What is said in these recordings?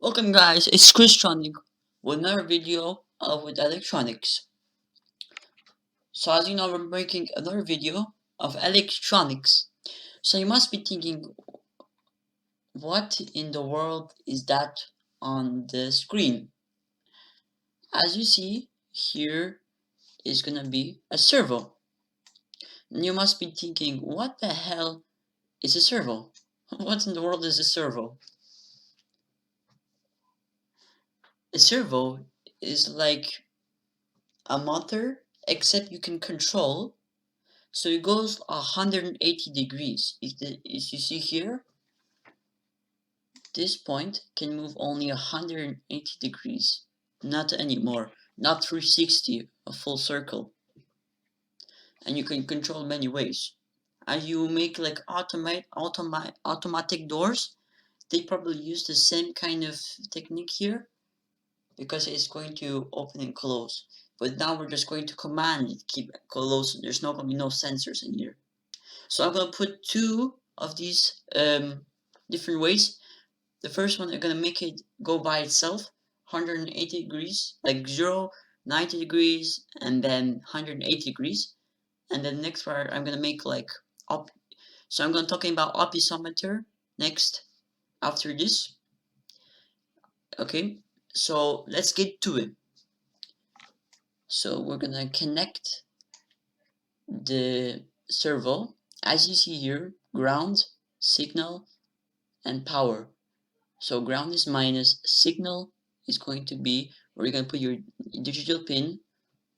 Welcome guys, it's Christronic with another video with electronics. So as you know, we're making another video of electronics. So you must be thinking, what in the world is that on the screen? As you see, here is gonna be a servo. And you must be thinking, what the hell is a servo? What in the world is a servo? A servo is like a motor, except you can control. So it goes 180 degrees. If you see here, this point can move only 180 degrees, not anymore, not 360, a full circle. And you can control many ways. As you make like automatic doors, they probably use the same kind of technique here, because it's going to open and close. But now we're just going to command it keep closed. There's not going to be no sensors in here. So I'm going to put two of these different ways. The first one, I'm going to make it go by itself 180 degrees, like 0, 90 degrees, and then 180 degrees. And then next part, I'm going to make like up. So I'm going to talking about optimeter next after this. Okay, so let's get to it. So we're going to connect the servo. As you see here, ground, signal, and power. So ground is minus, signal is going to be where you're going to put your digital pin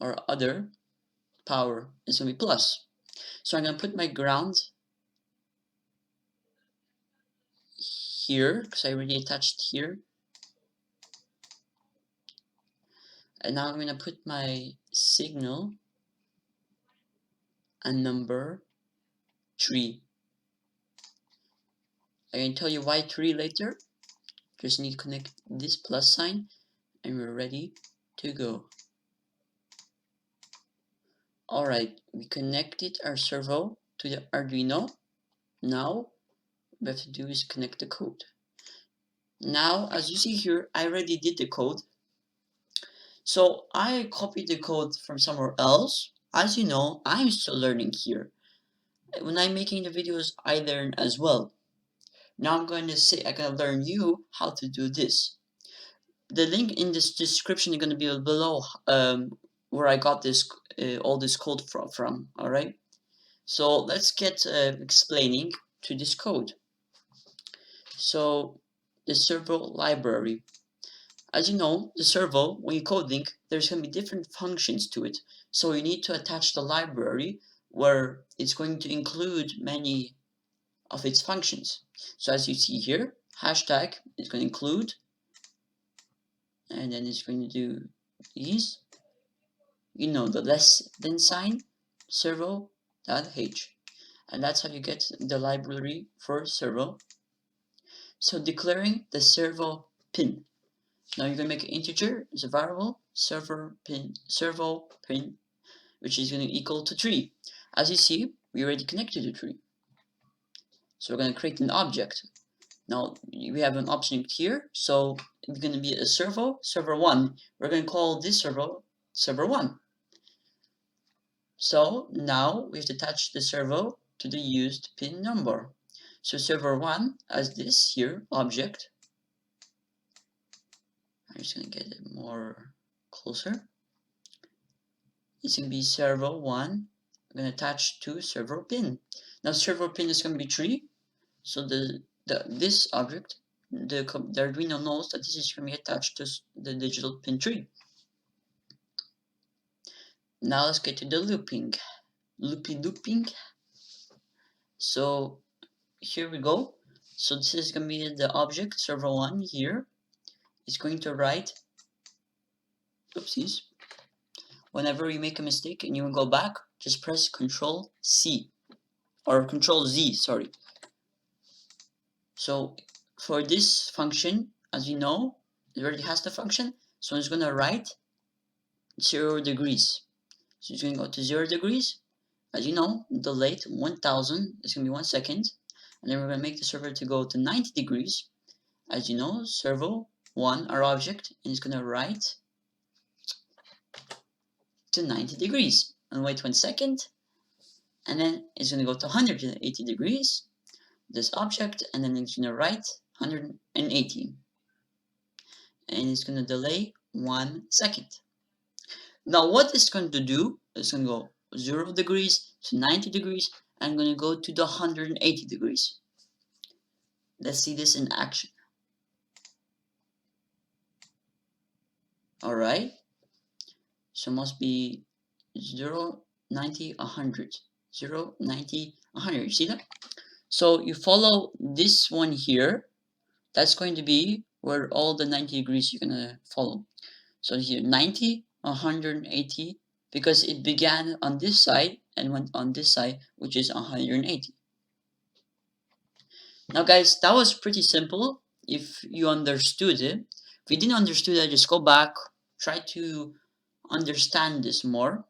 or other, power is going to be plus. So I'm going to put my ground here because I already attached here. And now I'm going to put my signal and number 3. I'm going to tell you why 3 later. Just need to connect this plus sign and we're ready to go. Alright, we connected our servo to the Arduino. Now what we have to do is connect the code. Now as you see here, I already did the code. So I copied the code from somewhere else. As you know, I'm still learning here. When I'm making the videos, I learn as well. Now I'm going to learn you how to do this. The link in this description is going to be below where I got this all this code from. All right. So let's get explaining to this code. So the servo library. As you know, the servo, when you coding, there's going to be different functions to it. So you need to attach the library where it's going to include many of its functions. So as you see here, hashtag is going to include, and then it's going to do these. You know, the less than sign, servo.h. And that's how you get the library for servo. So declaring the servo pin. Now you're going to make an integer as a variable, servo pin, which is going to equal to 3. As you see, we already connected to 3. So we're going to create an object. Now we have an object here, so it's going to be a servo 1. We're going to call this servo 1. So now we have to attach the servo to the used pin number. So servo 1 as this here object. I'm just going to get it more closer. It's going to be servo 1. I'm going to attach to servo pin. Now servo pin is going to be 3. So this object, the Arduino knows that this is going to be attached to the digital pin 3. Now let's get to the looping. Looping. So here we go. So this is going to be the object servo 1 here. It's going to write, oopsies. Whenever you make a mistake and you go back, just press Control C or Control Z, sorry. So for this function, as you know, it already has the function. So it's going to write 0 degrees. So it's going to go to 0 degrees as you know, delay to 1000 is going to be 1 second. And then we're going to make the servo to go to 90 degrees. As you know, servo 1, our object, and it's going to write to 90 degrees. And wait 1 second. And then it's going to go to 180 degrees, this object, and then it's going to write 180. And it's going to delay 1 second. Now what it's going to do, it's going to go 0 degrees to 90 degrees, and I'm going to go to the 180 degrees. Let's see this in action. Alright, so must be 0, 90, 100. 0, 90, 100. You see that? So you follow this one here. That's going to be where all the 90 degrees you're going to follow. So here 90, 180, because it began on this side and went on this side, which is 180. Now guys, that was pretty simple if you understood it. If you didn't understand it, just go back, try to understand this more.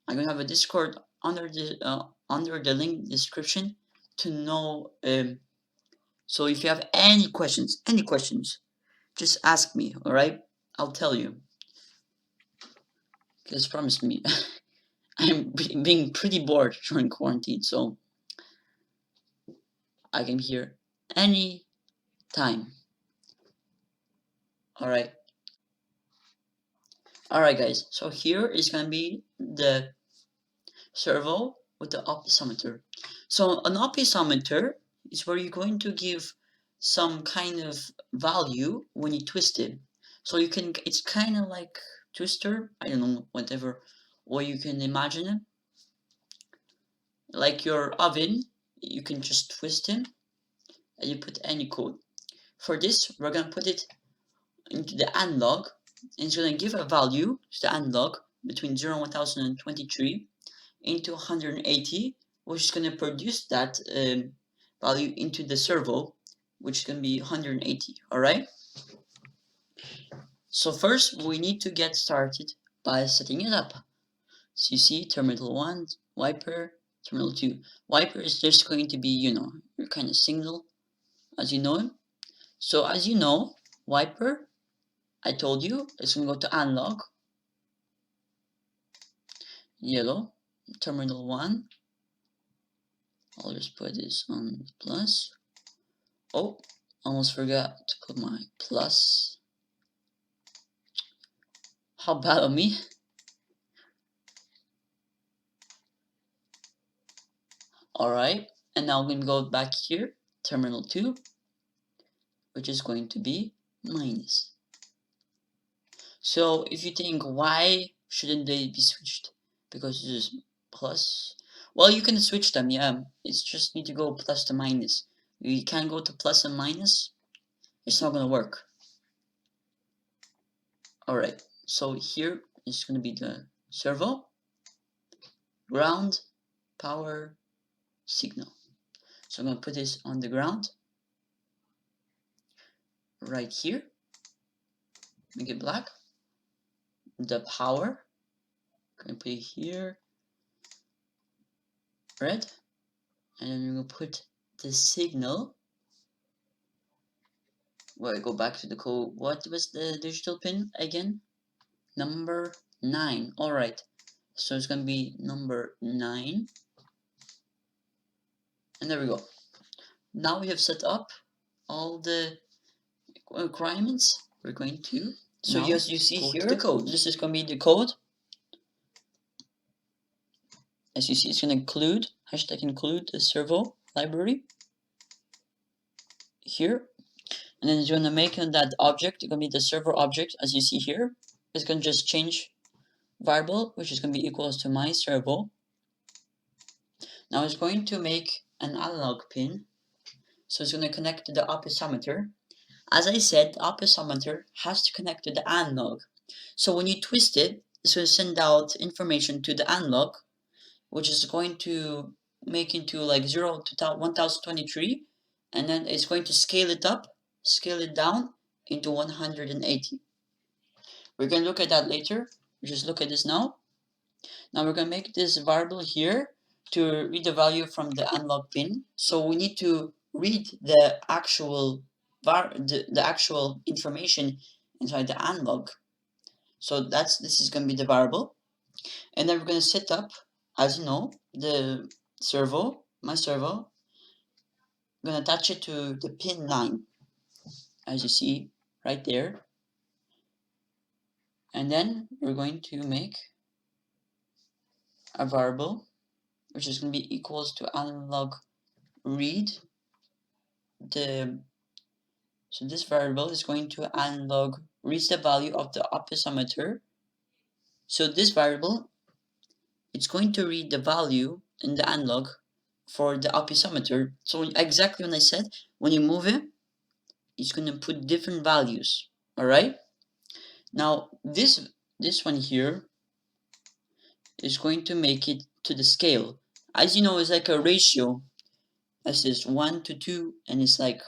I'm gonna have a Discord under the link description to know. So if you have any questions, just ask me. All right, I'll tell you. Just promise me. I'm being pretty bored during quarantine, so I can hear any time. Alright. Alright guys, so here is gonna be the servo with the optiometer. So an optiometer is where you're going to give some kind of value when you twist it. So you can, it's kind of like twister, I don't know, whatever, or you can imagine it. Like your oven, you can just twist it and you put any code. For this, we're gonna put it into the analog, and it's going to give a value to the analog between 0 and 1023 into 180, which is going to produce that value into the servo, which is going to be 180. Alright? So first we need to get started by setting it up. So you see terminal 1, wiper, terminal 2. Wiper is just going to be, you know, your kind of signal as you know it. So as you know, wiper, I told you, it's going to go to analog, yellow, terminal 1, I'll just put this on plus. Oh, almost forgot to put my plus. How bad of me. Alright, and now I'm going to go back here, terminal 2, which is going to be minus. So if you think, why shouldn't they be switched? Because this is plus. Well, you can switch them, yeah. It's just need to go plus to minus. You can't go to plus and minus. It's not gonna work. Alright, so here is gonna be the servo, ground, power, signal. So I'm gonna put this on the ground, right here. Make it black. The power, I'm gonna put it here, red, and then we're gonna put the signal. Well, I go back to the code. What was the digital pin again? Number 9. Alright, so it's gonna be number 9, and there we go. Now we have set up all the requirements. We're going to, so as you see here, the code. This is gonna be the code. As you see, it's gonna include #include the servo library here, and then it's gonna make that object. It's gonna be the servo object, as you see here. It's gonna just change variable, which is gonna be equals to my servo. Now it's going to make an analog pin, so it's gonna connect to the optiometer. As I said, the optiometer has to connect to the analog. So when you twist it, it's going to send out information to the analog, which is going to make into like 0 to 1023, and then it's going to scale it up, scale it down into 180. We're going to look at that later. Just look at this now. Now we're going to make this variable here to read the value from the analog pin. So we need to read the actual the actual information inside the analog. So this is going to be the variable. And then we're going to set up, as you know, the servo, my servo. I'm going to attach it to the pin 9, as you see right there. And then we're going to make a variable which is going to be equals to analog read so this variable is going to analog reads the value of the optimizer. So this variable, it's going to read the value in the analog for the optimizer. So exactly when I said, when you move it, it's going to put different values. All right. Now this one here is going to make it to the scale. As you know, it's like a ratio. As this 1 to 2, and it's like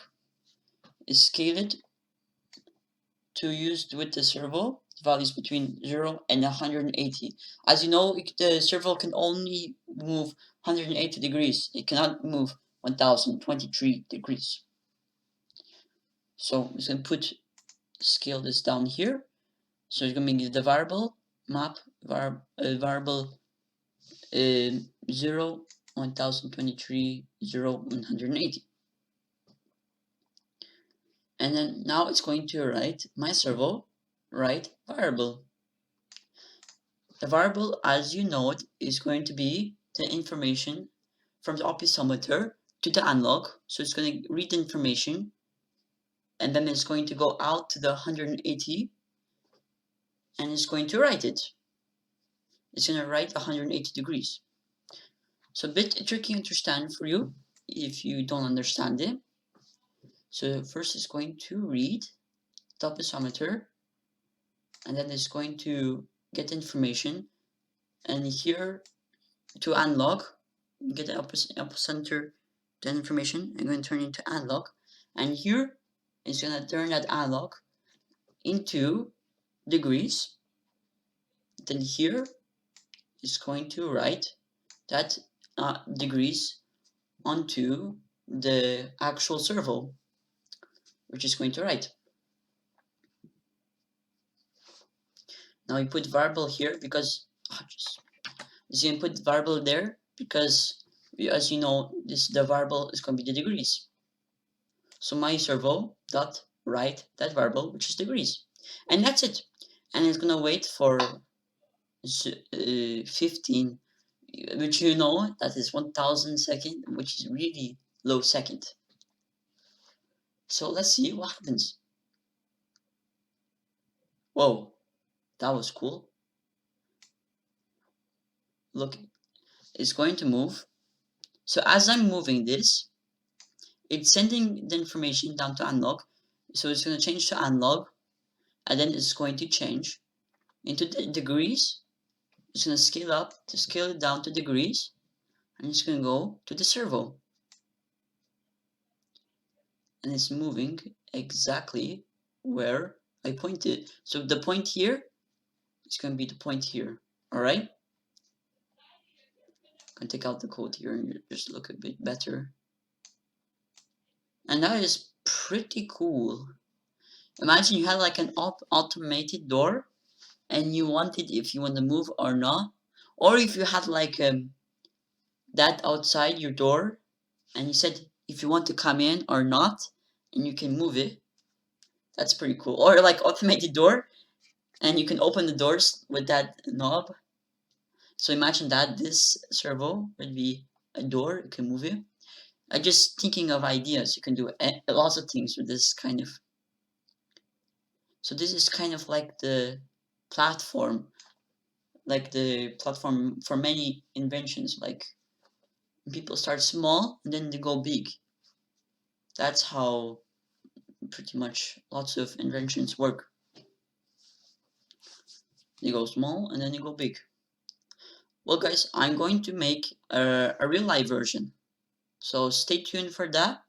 is scaled to use with the servo values between 0 and 180. As you know, the servo can only move 180 degrees. It cannot move 1023 degrees. So I'm just going to scale this down here. So it's going to give the variable map variable 0, 1023, 0, 180. And then now it's going to write my servo write variable. The variable, as you know, is going to be the information from the optimizer to the analog. So it's going to read the information, and then it's going to go out to the 180, and it's going to write it. It's going to write 180 degrees. So a bit tricky to understand for you if you don't understand it. So first it's going to read the optimizer, and then it's going to get information, and here to analog, get the epicenter, the information, and going to turn it into analog, and here it's going to turn that analog into degrees. Then here it's going to write that degrees onto the actual servo, which is going to write. Now you put variable here because you can put variable there because, as you know, the variable is going to be the degrees. So my servo dot write that variable, which is degrees, and that's it. And it's gonna wait for 15, which you know that is 1000 second, which is really low second. So let's see what happens. Whoa, that was cool. Look, it's going to move. So as I'm moving this, it's sending the information down to analog. So it's going to change to analog, and then it's going to change into the degrees. It's going to scale up to scale it down to degrees, and it's going to go to the servo. And it's moving exactly where I pointed. So the point here is going to be the point here. All right? I'm going to take out the code here and just look a bit better. And that is pretty cool. Imagine you had like an automated door, and you wanted if you want to move or not, or if you had like that outside your door, and you said if you want to come in or not, and you can move it. That's pretty cool. Or like automated door, and you can open the doors with that knob. So imagine that this servo would be a door, you can move it. I'm just thinking of ideas. You can do lots of things with this kind of. So this is kind of like the platform, for many inventions. Like people start small and then they go big. That's how pretty much lots of inventions work. They go small and then they go big. Well guys, I'm going to make a real life version. So stay tuned for that.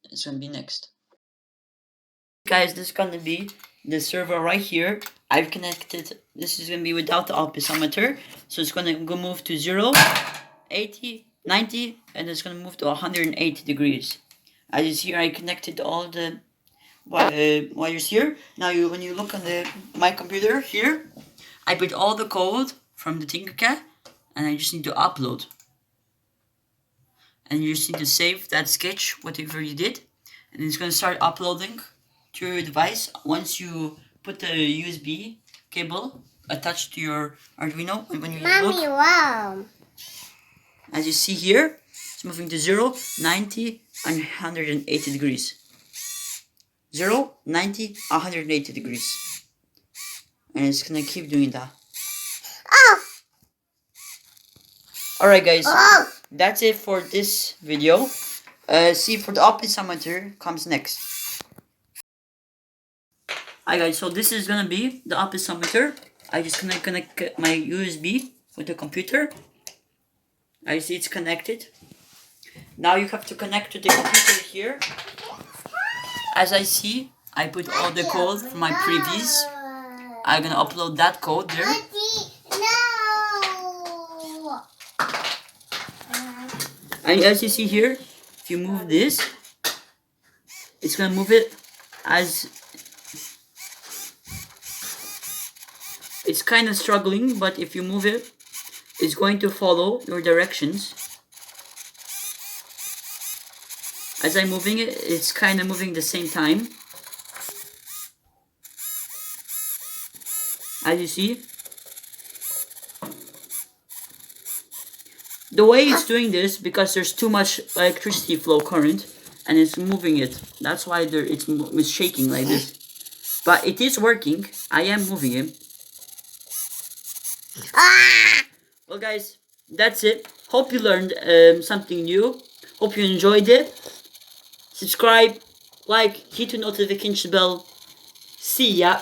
It's going to be next. Guys, this is going to be the servo right here. I've connected, this is going to be without the altimeter, so it's going to go move to 0, 80, 90, and it's going to move to 180 degrees. As you see, I connected all the wires here. Now when you look on my computer here, I put all the code from the Tinkercad, and I just need to upload. And you just need to save that sketch, whatever you did, and it's going to start uploading to your device once you put the USB cable attached to your Arduino. And when you look, wow. as you see here, it's moving to 0, 90, and 180 degrees. 0, 90, 180 degrees. And it's going to keep doing that. Oh. Alright guys, Oh. that's it for this video. See for the altimeter comes next. Hi guys, so this is gonna be the altimeter. I just gonna connect my USB with the computer. I see it's connected. Now you have to connect to the computer here. As I see, I put all the code from my previous. I'm gonna upload that code there. No. And as you see here, if you move this, it's gonna move it as it's kind of struggling, but if you move it, it's going to follow your directions. As I'm moving it, it's kind of moving the same time. As you see, the way it's doing this, because there's too much electricity flow current, and it's moving it. That's why it's shaking like this. But it is working. I am moving it. Well guys, that's it. Hope you learned something new. Hope you enjoyed it. Subscribe, like, hit the notification bell. See ya.